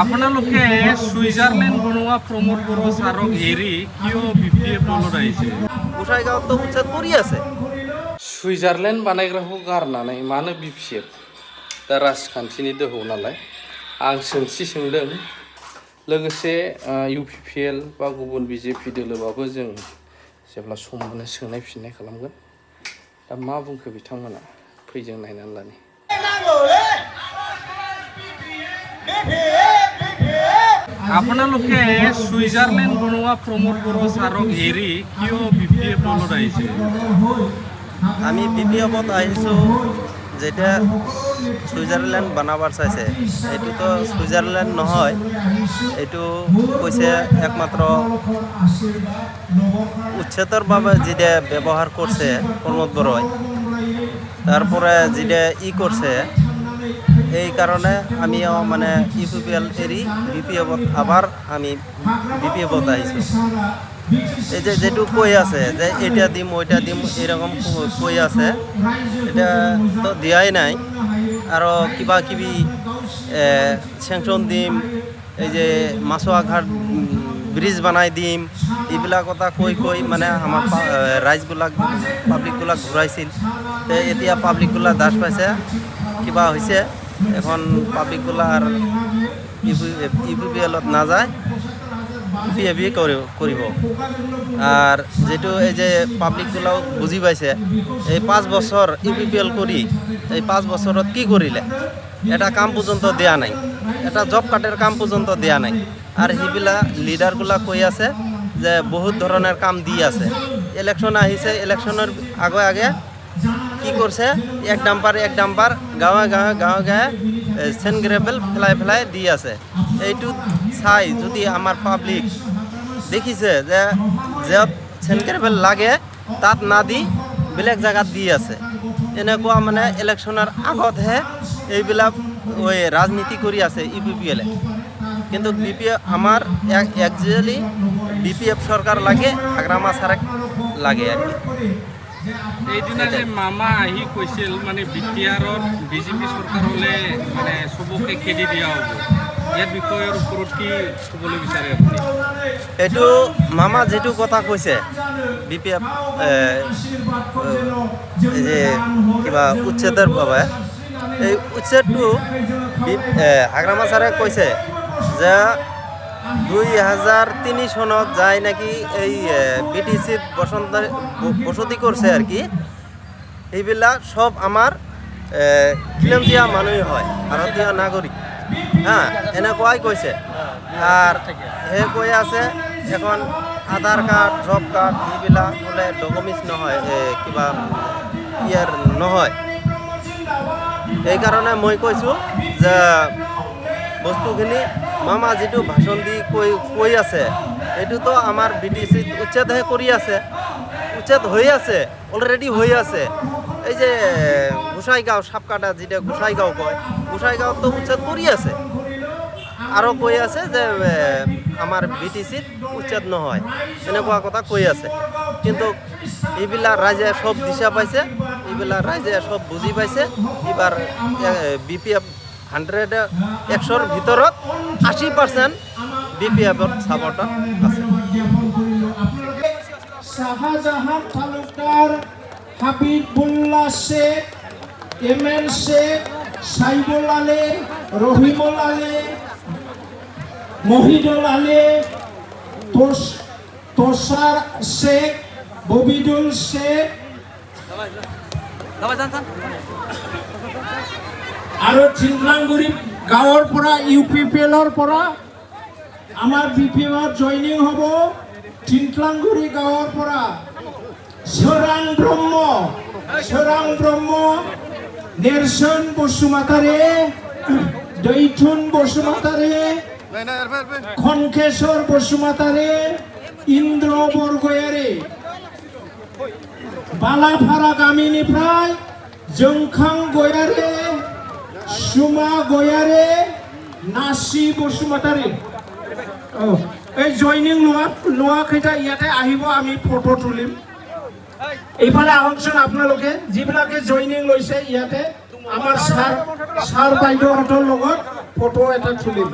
আপোনালোকে সুইজারল্যান্ড বনোৱা প্ৰমোদ বড়ো ছাৰক এৰি কিয় BPF দলত আহিছে? গোসাইগাঁৱতো উচ্ছেদ কৰি আছে। সুইজারল্যান্ড बानायग्राखौ गारनानै मानो BPF? दा राजखान्थिनि दोहौ नालाय आं सोंथि सोंदों। लोगोसे UPPL बा गुबुन BJP दोलोबाबो जों जेब्ला सम मोनो सोंनाय फिननाय खालामगोन। दा मा बुंखो बिथांमोना फैजों नायनानै लानि। আপোনালোকে সুইজারল্যান্ড বনোৱা প্ৰমোদ বড়ো ছাৰক এৰি কিয় BPF দলত আহিছে? আমি BPF-ত আহিছোঁ যেতিয়া সুইজাৰলেণ্ড বনাবাৰ চাইছে। এইটোতো সুইজাৰলেণ্ড নহয়, এইটো কৈছে একমাত্ৰ উচ্ছেদৰ বাবে যেতিয়া ব্যৱহাৰ কৰিছে প্ৰমোদ বড়োই, তারপরে যেটা করছে এই কারণে আমিও মানে UPPL এরি BPF-ত আবার আমি BPF-ত আহিছোঁ। এই যে যেটু কই আছে যে এটা দিম ওইটা দিম এরকম কই আছে, এটা তো দিয়াই নাই। আরও কিবা কিবি স্যাংশন দিম, এই যে মাছুয়াঘাট ব্রিজ বানাই দিম, এইবিলাক কথা কৈ মানে আমাৰ ৰাইজবিলাক পাব্লিকবিলাক ঘূৰাইছিল। এতিয়া পাব্লিকবিলাক দাস পাইছে, কিবা হৈছে। এখন পাব্লিকবিলাক আর UPPL-ত নাযায়, BPF কৰিব। আর যেটো এই যে পাব্লিকগুলাও বুঝি পাইছে এই 5 বছর UPPL কৰি এই 5 বছৰত কি কৰিলে, এটা কাম পর্যন্ত দেয়া নাই, এটা জব কার্ডের কাম পর্যন্ত দেয়া নাই। আর সেইবিলা লিডারগুলা কৈ আছে যে বহুত ধরনের কাম দি আছে। ইলেকশন আহিছে, ইলেকশনের আগে কি করছে, এক ডাম্পার গাঁৱে গাঁৱে সেন গ্রেভেল ফেলাই দি আছে। এইটো চাই যদি আমার পাব্লিক দেখিছে যে য'ত সেন গ্রেভেল লাগে তাত না দি বেলেগ জায়গাত দি আছে, এনেকুৱা মানে ইলেকশনের আগতহে এইবিলাক ওই রাজনীতি কৰি আছে UPPL-এ। কিন্তু BPF আমার একচুয়ালি BPF সরকার লাগে, হাগ্রামা সারেক লাগে আর কি। এইদিনা যে মামা আহি কৈছিল মানে BTR-ত BJP চৰকাৰ হ'লে মানে চবকে খেদি দিয়া হ'ব, ইয়াৰ বিষয়ৰ ওপৰত কি ক'বলৈ বিচাৰে আপুনি? এইটো মামা যেটো কথা কৈছে BPF এই যে কিবা উচ্ছেদের বাবে, এই উচ্ছেদটো হাগ্রামা সারে কৈছে যে 2003 সনত যায় নাকি এই BTC-ত বসতি করছে আর কি। এইবিলাক সব আমার খিলঞ্জীয়া মানুহ হয়, ভারতীয় নাগরিক। হ্যাঁ, এনেকুৱাই কৈছে। আর হে কৈ আছে এখন আধার কার্ড জব কার্ড এইবিলাক বোলে ডকুমেন্টস নহয়, কিবা ইয়ার নহয়। এই কারণে মই কৈছোঁ যে বস্তুখিনি মামা যেটো ভাষণ দি কৈ আছে এইটোতো আমাৰ BTC-ত উচ্ছেদহে কৰি আছে, উচ্ছেদ হৈ আছে, অলরেডি হৈ আছে। এই যে গোসাইগাঁও সাপকাটা যেটা গোসাইগাঁও কয়, গোসাইগাঁৱতো উচ্ছেদ কৰি আছে। আৰু কৈ আছে যে আমাৰ BTC-ত উচ্ছেদ নহয়, এনেকুৱা কথা কৈ আছে। কিন্তু এইবিলাক ৰাইজে সব দিশা পাইছে, এইবিলাক ৰাইজে সব বুজি পাইছে। এবার BPF 100-ৰ ভিতৰত 80% BPF-ৰ সাপোর্টার আছে। শাহজাহান তালুকদার, হাবিবুল্লাহ শেখ, MN শেখ, সাইদুল আলী, রহিমুল আলী, মহিদুল আলী, তোষার শেখ, ববিদুল শেখ আৰু চিংলাংগুৰি গাঁৱৰ পৰা UPPL-ৰ পৰা আমাৰ BPF-ত জইনিং হ'ব। চিংলাংগুৰি গাঁৱৰ পৰা সোৰাং ব্ৰহ্ম, নেৰসন বসুমতাৰী, দৈথুন বসুমতাৰী, খনকেশ্বৰ বসুমতাৰী, ইন্দ্ৰ বৰগয়াৰী, বালাফাৰা গাमिनिफ्राय जोंखां गयारी, সুমা গয়াৰী, নাচি বসুমতাৰী। এই জইনিং লোৱা কেইটা ইয়াতে আহিব, আমি ফটো তুলিম। এইফালে আহকচোন আপোনালোকে, যিবিলাকে জইনিং লৈছে ইয়াতে আমাৰ ছাৰ বাইদেউহঁতৰ লগত ফটো এটা তুলিম